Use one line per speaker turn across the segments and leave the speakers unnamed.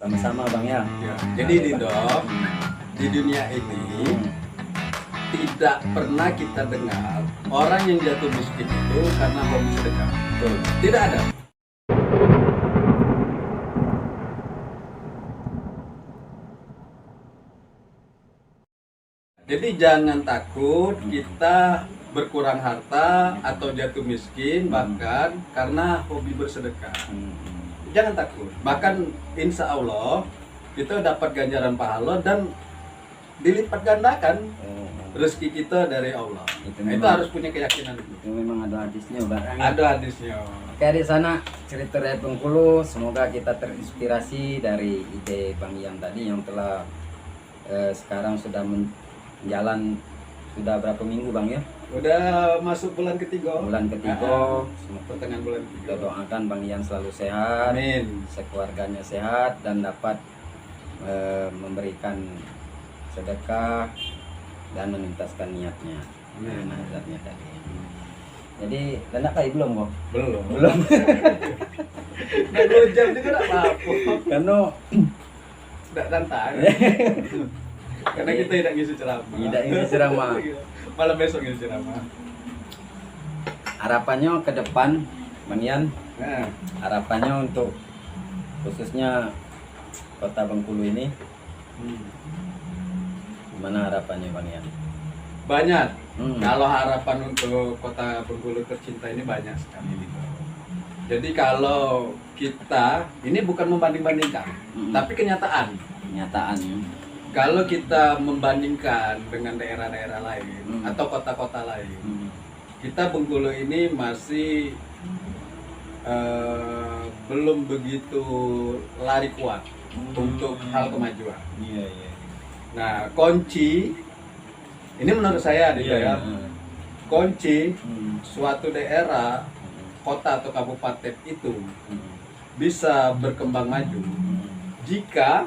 Sama-sama Bang ya.
Ya. Jadi Dindo, di dunia ini tidak pernah kita dengar orang yang jatuh miskin itu karena hobi sedekah.
Betul.
Tidak ada. Jadi jangan takut kita berkurang harta atau jatuh miskin bahkan karena hobi bersedekah. Jangan takut. Bahkan insya Allah kita dapat ganjaran pahala dan dilipat gandakan rezeki kita dari Allah. Itu harus punya keyakinan itu.
Itu memang ada hadisnya Bang.
Ada hadisnya.
Oke di sana cerita dari Bengkulu, semoga kita terinspirasi dari ide Bang Ian tadi yang telah sekarang sudah menjalan sudah berapa minggu Bang ya?
Udah masuk bulan ketiga.
Bulan ketiga.
Pertengahan bulan
Kita
ketiga.
doakan Bang Ian selalu sehat,
Amin.
sekeluarganya sehat dan dapat memberikan sedekah dan menuntaskan niatnya.
Amin.
Niatnya tadi. Jadi tanda kai belum kok?
Belum.
Belum.
Udah 2 jam juga enggak apa-apa.
Karena
Enggak santai. Karena kita tidak ngisi ceramah.
Tidak ngisi ceramah.
Malam besok ngisi ceramah.
harapannya ke depan Bang Ian,
Nah,
harapannya untuk khususnya Kota Bengkulu ini gimana harapannya Bang Ian?
banyak.
Hmm.
Kalau harapan untuk Kota Bengkulu tercinta ini banyak sekali gitu. Jadi kalau kita ini bukan membanding-bandingkan, tapi kenyataan.
Kenyataan.
Kalau kita membandingkan dengan daerah-daerah lain atau kota-kota lain, kita Bengkulu ini masih belum begitu lari kuat untuk hal kemajuan.
Iya, iya.
Nah, kunci ini menurut saya ya, kunci suatu daerah, kota atau kabupaten itu bisa berkembang maju jika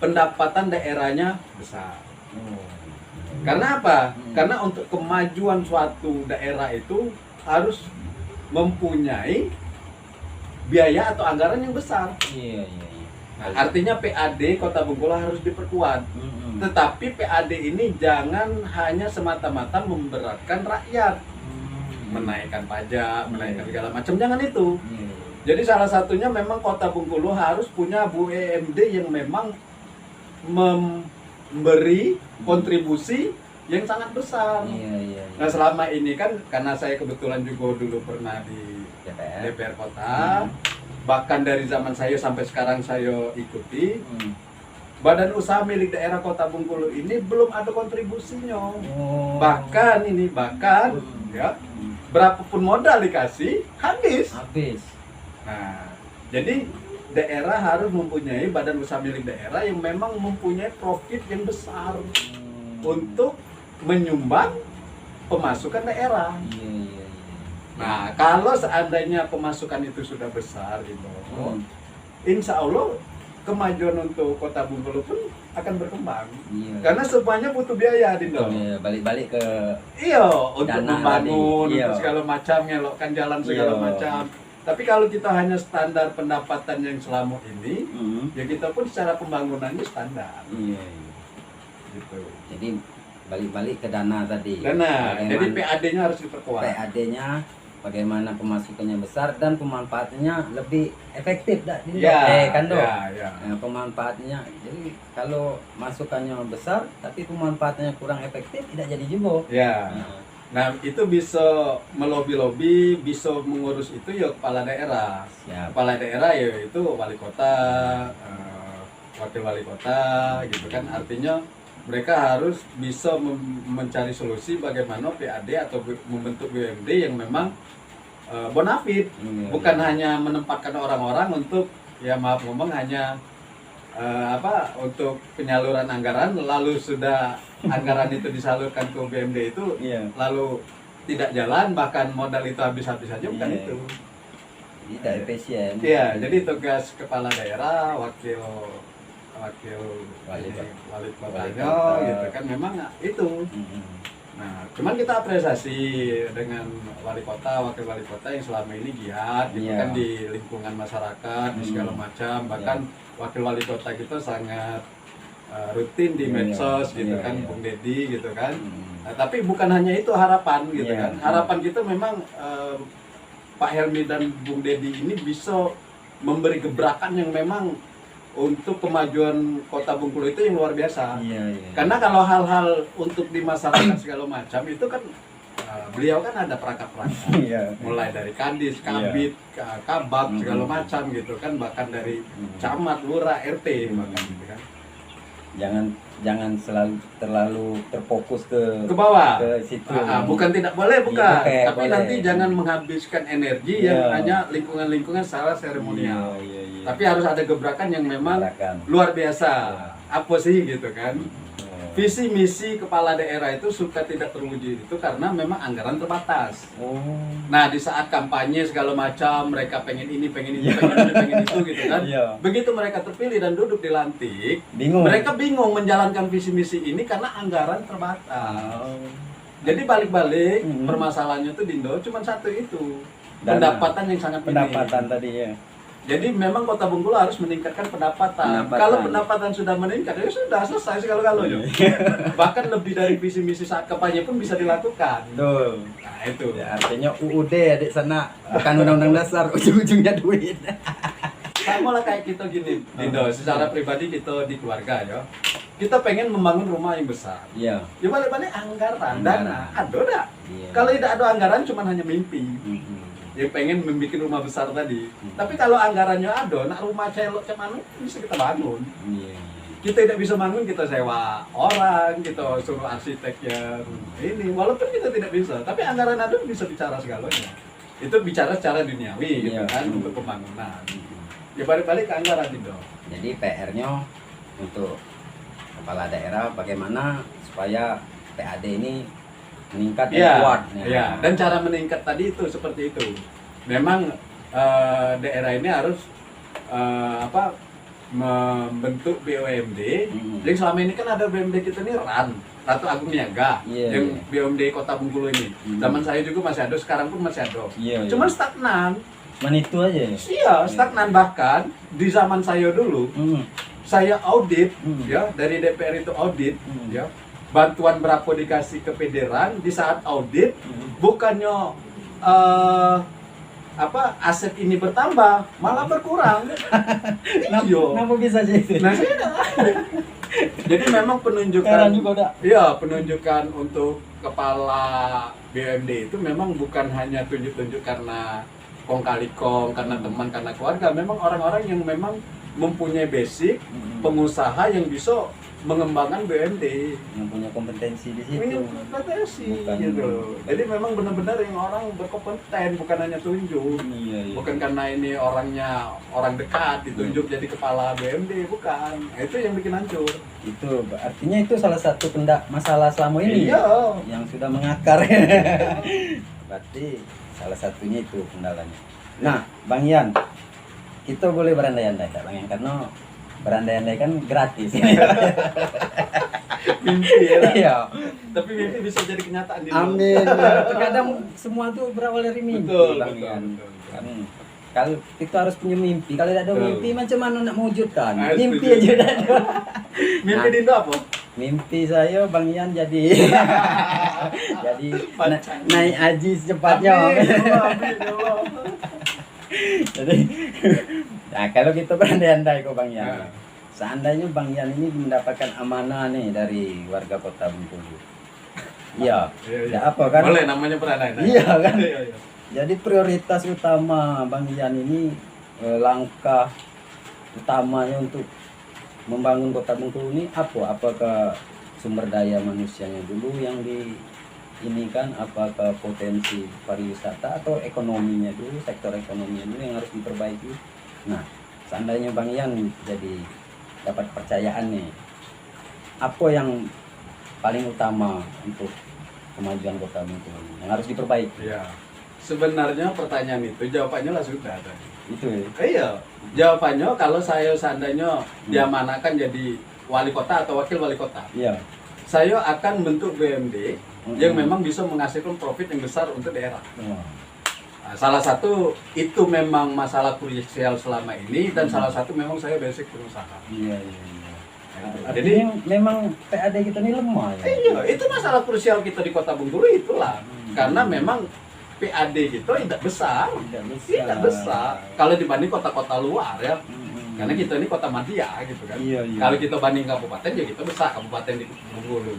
pendapatan daerahnya besar. Karena apa? Karena untuk kemajuan suatu daerah itu harus mempunyai biaya atau anggaran yang besar.
Iya, iya, iya.
Nah, artinya PAD Kota Bengkulu harus diperkuat. Tetapi PAD ini jangan hanya semata-mata memberatkan rakyat, menaikkan pajak, menaikkan segala macam, jangan itu. Jadi salah satunya memang Kota Bengkulu harus punya BUMD yang memang memberi kontribusi yang sangat besar.
Iya, iya, iya.
Nah selama ini kan karena saya kebetulan juga dulu pernah di DPR Kota, bahkan dari zaman saya sampai sekarang saya ikuti, badan usaha milik daerah Kota Bengkulu ini belum ada kontribusinya. Bahkan ya berapapun modal dikasih habis. Nah, jadi daerah harus mempunyai badan usaha milik daerah yang memang mempunyai profit yang besar untuk menyumbang pemasukan daerah. Nah, kalau seandainya pemasukan itu sudah besar gitu, insya Allah kemajuan untuk Kota Bengkulu pun akan berkembang. Karena semuanya butuh biaya, Dindo.
Balik-balik ke
untuk
dana
membangun,
tadi.
untuk segala macam, ngelokkan jalan segala
Iya.
macam. Tapi kalau kita hanya standar pendapatan yang selama ini, ya kita pun secara pembangunannya standar. Gitu.
Jadi balik-balik ke dana tadi.
Dana, jadi
Bagaimana
PAD-nya harus diperkuat.
PAD-nya, bagaimana pemasukannya besar dan pemanfaatannya lebih efektif
Ya,
kan dok?
ya.
Nah, pemanfaatannya, jadi kalau masukannya besar tapi pemanfaatannya kurang efektif tidak jadi juga.
Ya. Nah, itu bisa melobi-lobi, bisa mengurus itu ya kepala daerah.
Siap.
Kepala daerah ya itu wali kota, wakil wali kota, gitu kan. Artinya mereka harus bisa mencari solusi bagaimana PAD atau membentuk BUMD yang memang bonafit, bukan hanya menempatkan orang-orang untuk ya maaf ngomong hanya untuk penyaluran anggaran, lalu sudah anggaran itu disalurkan ke BUMD itu lalu tidak jalan, bahkan modal itu habis-habis saja, bukan itu.
Tidak efisien.
Iya, jadi tugas kepala daerah, wakil wali kotanya gitu kan memang itu. Nah, cuman kita apresiasi dengan wali kota, wakil wali kota yang selama ini giat gitu
Iya.
kan di lingkungan masyarakat, di segala macam. Bahkan wakil wali kota kita sangat rutin di
Iya,
medsos
iya.
gitu
Iya,
kan,
iya.
Bung Deddy gitu kan.
Hmm.
Nah, tapi bukan hanya itu harapan gitu
Iya,
kan.
iya.
Harapan kita memang Pak Helmi dan Bung Deddy ini bisa memberi gebrakan yang memang untuk kemajuan Kota Bengkulu itu yang luar biasa.
Iya, iya.
Karena kalau hal-hal untuk di masyarakat segala macam itu kan beliau kan ada perangkat-perangkat.
Iya.
Mulai dari kadis, kabit, kabak segala macam gitu kan, bahkan dari camat, lurah, RT bahkan gitu kan.
Jangan selalu terlalu terfokus ke
bawah.
ke situ.
Bukan tidak boleh, bukan.
Iya,
Tapi
boleh.
nanti jangan menghabiskan energi
Iya.
yang hanya lingkungan-lingkungan secara seremonial.
Iya, iya.
Tapi harus ada gebrakan yang memang
Gebrakan.
luar biasa.
Iya.
Apa sih gitu kan?
Oh.
Visi misi kepala daerah itu suka tidak terwujud itu karena memang anggaran terbatas.
Oh.
Nah, di saat kampanye segala macam mereka pengen ini, pengen itu, pengen ini, pengen itu gitu kan.
Iya.
Begitu mereka terpilih dan duduk dilantik,
Bingung.
mereka bingung menjalankan visi misi ini karena anggaran terbatas.
Oh.
Jadi balik-balik
Hmm.
permasalahannya tuh di Indo cuma satu itu.
Dana.
Pendapatan yang sangat minim.
Pendapatan tadi ya.
Jadi memang Kota Bengkulu harus meningkatkan pendapatan. Kalau pendapatan sudah meningkat, ya sudah selesai segala-galanya. Bahkan lebih dari visi misi saat kampanye pun bisa dilakukan.
Betul.
Nah itu.
Ya, artinya UUD adik sana bukan undang-undang dasar, ujung-ujungnya duit.
Sama lah kayak kita gini, Dindo. Secara pribadi kita di keluarga ya. Kita pengen membangun rumah yang besar.
Iya.
Ya balik-balik anggaran,
Anggaran.
dana. Ada dah.
Iya.
Kalau tidak ada anggaran, cuma hanya mimpi.
Mhm.
Yang pengen membuat rumah besar tadi. Tapi kalau anggarannya ada, nak rumah celok cuman bisa kita bangun.
Iya.
Kita tidak bisa bangun, kita sewa orang, kita suruh arsitek yang ini. Walaupun kita tidak bisa, tapi anggaran ada bisa bicara segalanya. Itu bicara secara duniawi gitu
Iya.
kan untuk pembangunan. Ya balik-balik ke anggaran itu.
Jadi PR-nya untuk kepala daerah bagaimana supaya PAD ini meningkat dan
Iya,
kuat.
iya. Dan cara meningkat tadi itu seperti itu. Memang daerah ini harus membentuk BUMD. Jadi selama ini kan ada BUMD kita nih Ratu Agung Niaga,
Iya,
yang
iya.
BUMD Kota Bengkulu ini. Zaman saya juga masih ada, sekarang pun masih ada.
Iya.
Cuman stagnan.
Cuman itu aja ya.
Iya, stagnan. Bahkan di zaman saya dulu, saya audit ya, dari DPR itu audit ya. Bantuan berapa dikasih ke Federal di saat audit, bukannya aset ini bertambah, malah berkurang. Iya.
Kenapa bisa sih itu?
Nah, saya dah. Jadi memang penunjukan
Heran juga udah.
iya, penunjukan untuk kepala BUMD itu memang bukan hanya tunjuk-tunjuk karena kong kali kong, karena teman, karena keluarga. Memang orang-orang yang memang mempunyai basic pengusaha yang bisa mengembangkan BUMD,
Yang punya kompetensi di situ.
punya kompetensi
Bukan-
gitu. Jadi memang benar-benar yang orang berkompeten, bukan hanya tunjuk.
Iya, iya.
Bukan karena ini orangnya orang dekat ditunjuk jadi kepala BUMD, bukan. Nah, itu yang bikin hancur.
Itu artinya itu salah satu masalah selama ini
Iya.
yang sudah mengakar. Berarti salah satunya itu kendalanya. Nah, Bang Ian, kita boleh berandai-andai, tak Bang Ian? Karena berandai-andai kan gratis.
Mimpi ya lah.
Iya.
Tapi mimpi bisa jadi kenyataan di
Amin. Terkadang semua tuh berawal dari mimpi,
Betul,
Bang
betul,
Ian.
betul, betul.
Kan, kalau kita harus punya mimpi. Kalau tidak ada
Betul.
mimpi, macam mana nak mewujudkan?
Ah,
Mimpi
setuju.
aja tidak ada.
Mimpi
Nah.
Dindo apa?
Mimpi saya Bang Ian jadi jadi
Pancang.
naik haji secepatnya.
Amin, ya Allah, amin, ya Allah.
Jadi nah kalau kita berandai-andai kok Bang Ian.
Nah.
Seandainya Bang Ian ini mendapatkan amanah nih dari warga Kota Bengkulu. Iya.
Iya, iya.
Ya apa kan?
Boleh namanya berandai.
Iya kan?
Iya, iya.
Jadi prioritas utama Bang Ian ini langkah utamanya untuk membangun Kota Bengkulu ini apa? Apakah sumber daya manusianya dulu yang di ini kan, apakah potensi pariwisata atau ekonominya dulu, sektor ekonominya dulu yang harus diperbaiki. Nah, seandainya Bang Ian jadi dapat kepercayaan nih, apa yang paling utama untuk kemajuan Kota Bengkulu yang harus diperbaiki?
Iya. Sebenarnya pertanyaan itu jawabannya lah sudah tadi.
Itu ya.
Iya. Jawabannya kalau saya seandainya diamanakan jadi wali kota atau wakil wali kota.
Iya.
saya akan bentuk BUMD yang memang bisa menghasilkan profit yang besar untuk daerah. Nah, salah satu itu memang masalah krusial selama ini, dan salah satu memang saya basic pengusaha.
Iya.
Nah,
Jadi memang PAD kita ini lemah ya.
iya, itu masalah krusial kita di Kota Bengkulu itulah. Karena memang PAD kita tidak besar. Tidak besar. Kalau dibanding kota-kota luar ya. Karena kita ini kota madya gitu kan.
Iya.
Kalau kita banding kabupaten ya kita besar, kabupaten di Bengkulu.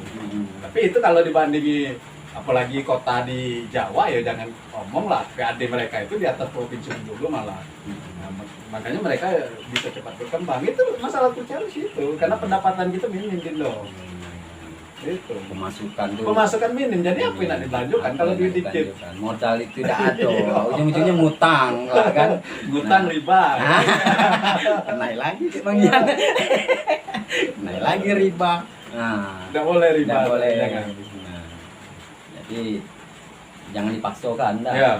Tapi itu kalau dibandingi apalagi kota di Jawa ya jangan ngomong lah, PAD mereka itu di atas provinsi Bengkulu malah. Nah, makanya mereka bisa cepat berkembang. Itu masalah krusial di situ karena pendapatan kita minim gitu. Itu pemasukan minim, jadi apa yang nak dilanjutkan kalau duit dikit?
Modal itu tidak ada, ujung-ujungnya ngutang lah kan.
Ngutang riba.
Naik lagi Bang Ian. Naik lagi riba. Nah,
Tidak boleh riba.
tidak boleh.
Jangan.
Nah, jadi jangan dipaksakan dah.
Ya.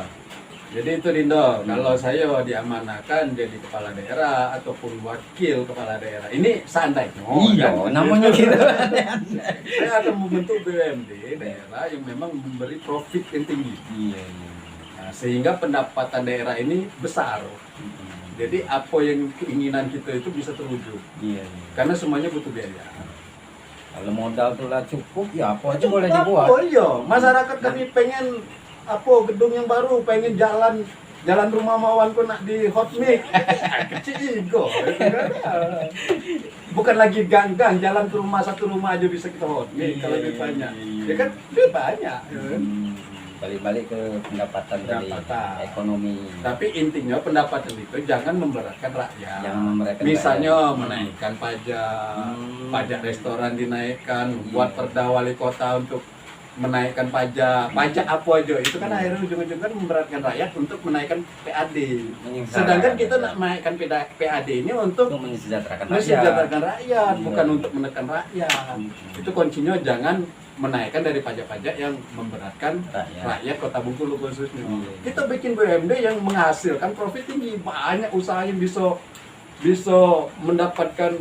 Jadi itu Dindo, kalau saya diamanahkan jadi kepala daerah ataupun wakil kepala daerah, ini seandainya.
Iya, namanya gitu.
Saya akan membentuk BUMD daerah yang memang memberi profit yang tinggi.
Iya.
Nah, sehingga pendapatan daerah ini besar. Jadi apa yang keinginan kita itu bisa terwujud.
Iya.
Karena semuanya butuh biaya.
Kalau modal tuh lah cukup, ya apa aja boleh dibuat.
Oh iya, masyarakat kami pengen gedung yang baru, pengen jalan rumah mawanku nak di hot mix. Kecil ego. Bukan lagi gang-gang, jalan ke rumah satu rumah aja bisa kita hot mix kalau duit banyak. Ya kan duit banyak.
Balik-balik ke pendapatan dari ekonomi.
Tapi intinya pendapatan itu jangan memberatkan rakyat.
Jangan memberatkan
Misalnya
rakyat.
menaikkan pajak restoran dinaikkan, buat perda wali kota untuk menaikkan pajak apa aja itu kan akhirnya ujung-ujungnya memberatkan rakyat untuk menaikkan PAD. Sedangkan kita nak menaikkan PAD ini untuk
mensejahterakan
rakyat, bukan untuk menekan rakyat. Itu kuncinya jangan menaikkan dari pajak-pajak yang memberatkan rakyat Kota Bengkulu khususnya. Kita bikin BUMD yang menghasilkan profit tinggi, banyak usaha yang bisa mendapatkan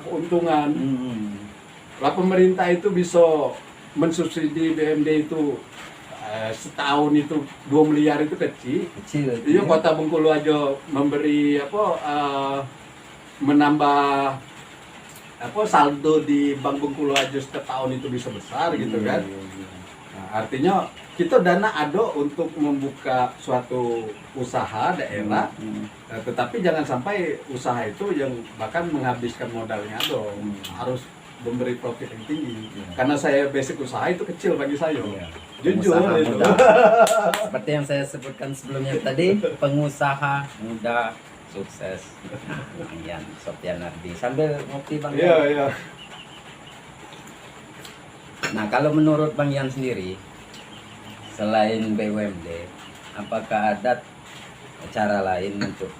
keuntungan. Lah pemerintah itu bisa mensubsidi BUMD itu setahun itu 2 miliar itu kecil. Iya, Kota Bengkulu aja memberi menambah saldo di Bank Bengkulu aja setiap tahun itu bisa besar gitu kan. Nah, artinya kita dana ada untuk membuka suatu usaha daerah, tetapi jangan sampai usaha itu yang bahkan menghabiskan modalnya dong. Harus memberi profit yang tinggi. Karena saya basic usaha itu kecil bagi saya. Jujur itu.
Seperti yang saya sebutkan sebelumnya tadi, pengusaha muda sukses. Bang Ian Soptianardi sambil ngopi Bang Ian.
Iya.
Nah, kalau menurut Bang Ian sendiri, selain BUMD, apakah ada cara lain untuk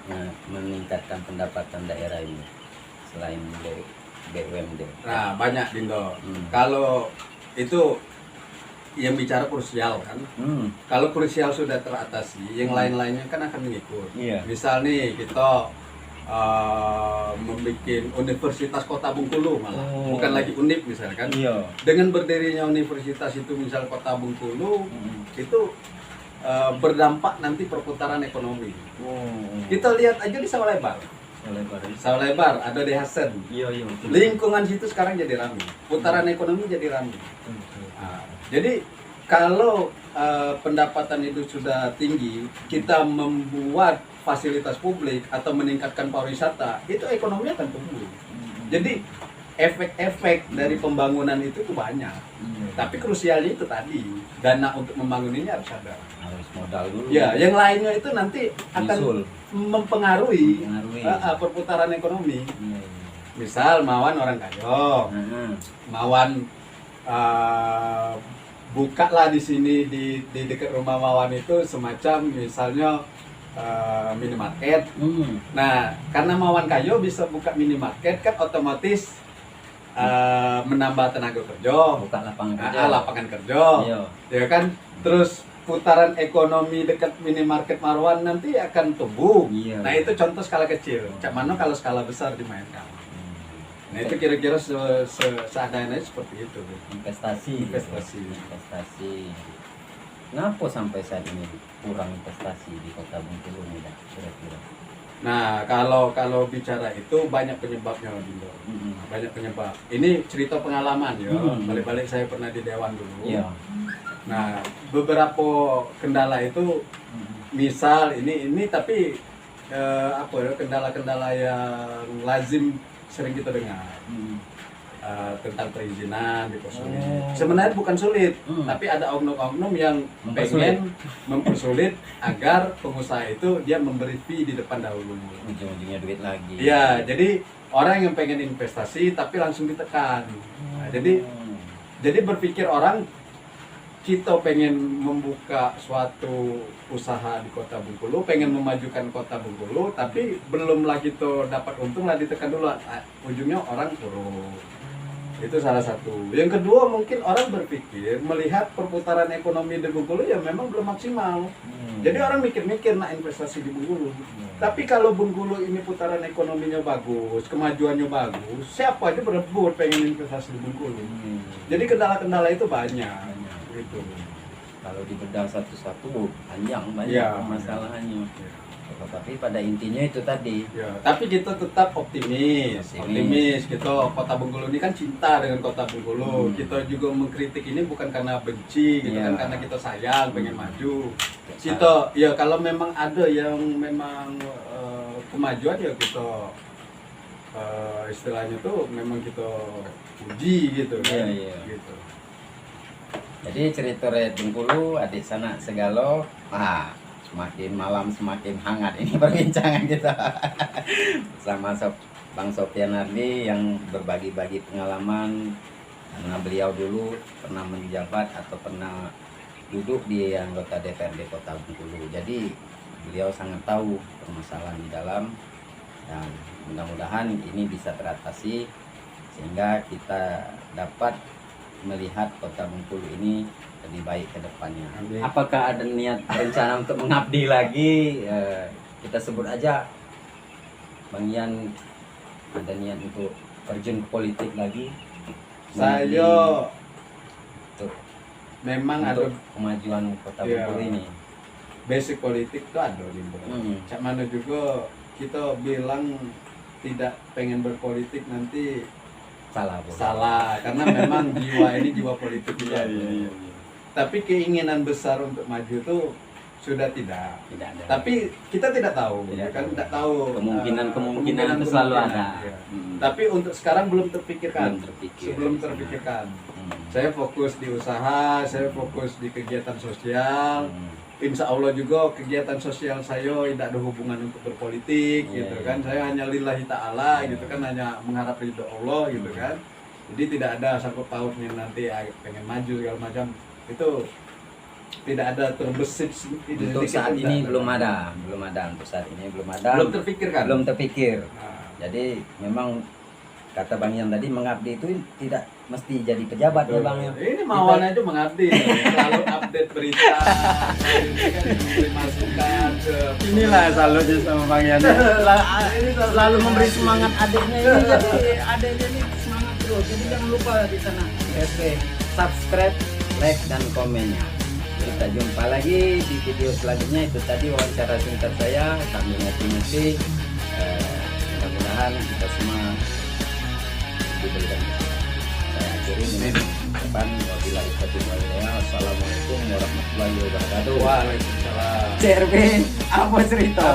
meningkatkan pendapatan daerah ini selain BUMD?
Nah, banyak Dindo. Kalau itu yang bicara krusial kan. Kalau krusial sudah teratasi, yang lain-lainnya kan akan mengikut. Misal nih kita membuat Universitas Kota Bengkulu malah, bukan lagi UNIP misalkan. Dengan berdirinya universitas itu misal Kota Bengkulu itu berdampak nanti perputaran ekonomi. Kita lihat aja di Sawah Lebar ada di Hasen. Lingkungan situ sekarang jadi ramai. Putaran ekonomi jadi ramai. Nah, jadi kalau pendapatan itu sudah tinggi, kita membuat fasilitas publik atau meningkatkan pariwisata, itu ekonomi akan tumbuh. Jadi efek-efek dari pembangunan itu banyak. Tapi krusialnya itu tadi, dana untuk membangun ini harus ada.
Harus modal dulu.
Ya, yang lainnya itu nanti akan mempengaruhi perputaran ekonomi. Misal Mawan orang kaya, Mawan buka lah di sini di dekat rumah Mawan itu semacam misalnya minimarket. Nah, karena Mawan kaya bisa buka minimarket kan otomatis menambah tenaga kerja,
buka lapangan kerja.
Ya kan, terus putaran ekonomi dekat minimarket Marwan nanti akan tumbuh. Nah, itu contoh skala kecil. Cak mana kalau skala besar dimainkan. Nah itu kira-kira seadanya seperti itu.
Investasi.
Investasi.
Investasi. Kenapa sampai saat ini kurang investasi di Kota Bengkulu nih, Dak? Kira-kira?
Nah kalau bicara itu banyak penyebabnya, Dindo. Banyak penyebab. Ini cerita pengalaman ya. Balik-balik saya pernah di Dewan dulu.
Iya.
Nah beberapa kendala itu, misal ini tapi apa ya, kendala-kendala yang lazim sering kita dengar. Tentang perizinan dipersulit. Sebenarnya bukan sulit, tapi ada oknum-oknum yang pengen mempersulit agar pengusaha itu dia memberi fee di depan dahulu.
Ujung-ujungnya duit lagi.
Iya, jadi orang yang pengen investasi tapi langsung ditekan. Nah, jadi berpikir orang kita pengen membuka suatu usaha di Kota Bengkulu, pengen memajukan Kota Bengkulu, tapi belum lagi kita dapat untung lah ditekan dulu. Ujungnya orang turun. Itu salah satu. Yang kedua mungkin orang berpikir melihat perputaran ekonomi di Bengkulu ya memang belum maksimal. Jadi orang mikir-mikir nak investasi di Bengkulu. Tapi kalau Bengkulu ini putaran ekonominya bagus, kemajuannya bagus, siapa aja berebut pengen investasi di Bengkulu. Jadi kendala-kendala itu banyak. Gitu.
Kalau dibedah satu-satu panjang
Ya,
masalahnya. Tapi pada intinya itu tadi.
Ya, tapi kita tetap optimis. Kita Kota Bengkulu ini kan cinta dengan Kota Bengkulu. Kita juga mengkritik ini bukan karena benci, gitu kan, karena kita sayang, pengen maju. Kita ya kalau memang ada yang memang kemajuan ya kita istilahnya tuh memang kita uji gitu kan. Gitu.
Jadi cerita Red Bengkulu, adik sanak segalo, semakin malam semakin hangat ini perbincangan kita sama Bang Sofian Ardi yang berbagi-bagi pengalaman, karena beliau dulu pernah menjabat atau pernah duduk di anggota DPRD Kota Bengkulu. Jadi beliau sangat tahu permasalahan di dalam, dan mudah-mudahan ini bisa teratasi sehingga kita dapat melihat Kota Bengkulu ini lebih baik ke depannya. Apakah ada niat rencana untuk mengabdi lagi? Kita sebut aja Bang Ian ada niat untuk terjun ke politik lagi.
Saya
untuk
memang
untuk
ada
kemajuan Kota Bengkulu ini.
Basic politik itu ada di Bengkulu. Cak mana juga kita bilang tidak pengen berpolitik nanti salah karena memang jiwa ini jiwa politik juga. Tapi keinginan besar untuk maju itu sudah tidak ada. Tapi kita tidak tahu, tidak tahu.
Kemungkinan itu selalu ada.
Ya. Tapi untuk sekarang belum terpikirkan. Sebelum terpikirkan. Saya fokus di usaha, saya fokus di kegiatan sosial. Insya Allah juga kegiatan sosial saya tidak ada hubungan untuk berpolitik, gitu kan. Saya hanya lillahi ta'ala, gitu kan, hanya mengharap ridho Allah, gitu kan. Jadi tidak ada sangkut pautnya nanti pengen maju segala macam. Itu tidak ada terbesit.
Untuk saat ini belum ada untuk saat ini belum ada.
Belum terpikirkan.
Belum terpikir. Jadi memang kata Bang Ian tadi, mengabdi itu tidak mesti jadi pejabat ya Bang.
Ini mauan aja mengabdi, selalu update berita, memberi masukan ke. Inilah selalu sama Bang Ian.
Ini selalu memberi semangat adiknya ini, jadi adiknya ini semangat terus. Jadi jangan lupa di sana subscribe, like dan komennya. Kita jumpa lagi di video selanjutnya. Itu tadi wawancara singkat saya sambil ngopi-ngopi. Mudah-mudahan kita semua diberikan. Saya akhiri dengan depan wabillahi taufiq wal hidayah. Assalamualaikum warahmatullahi wabarakatuh.
Waalaikumsalam.
CRB apa cerita?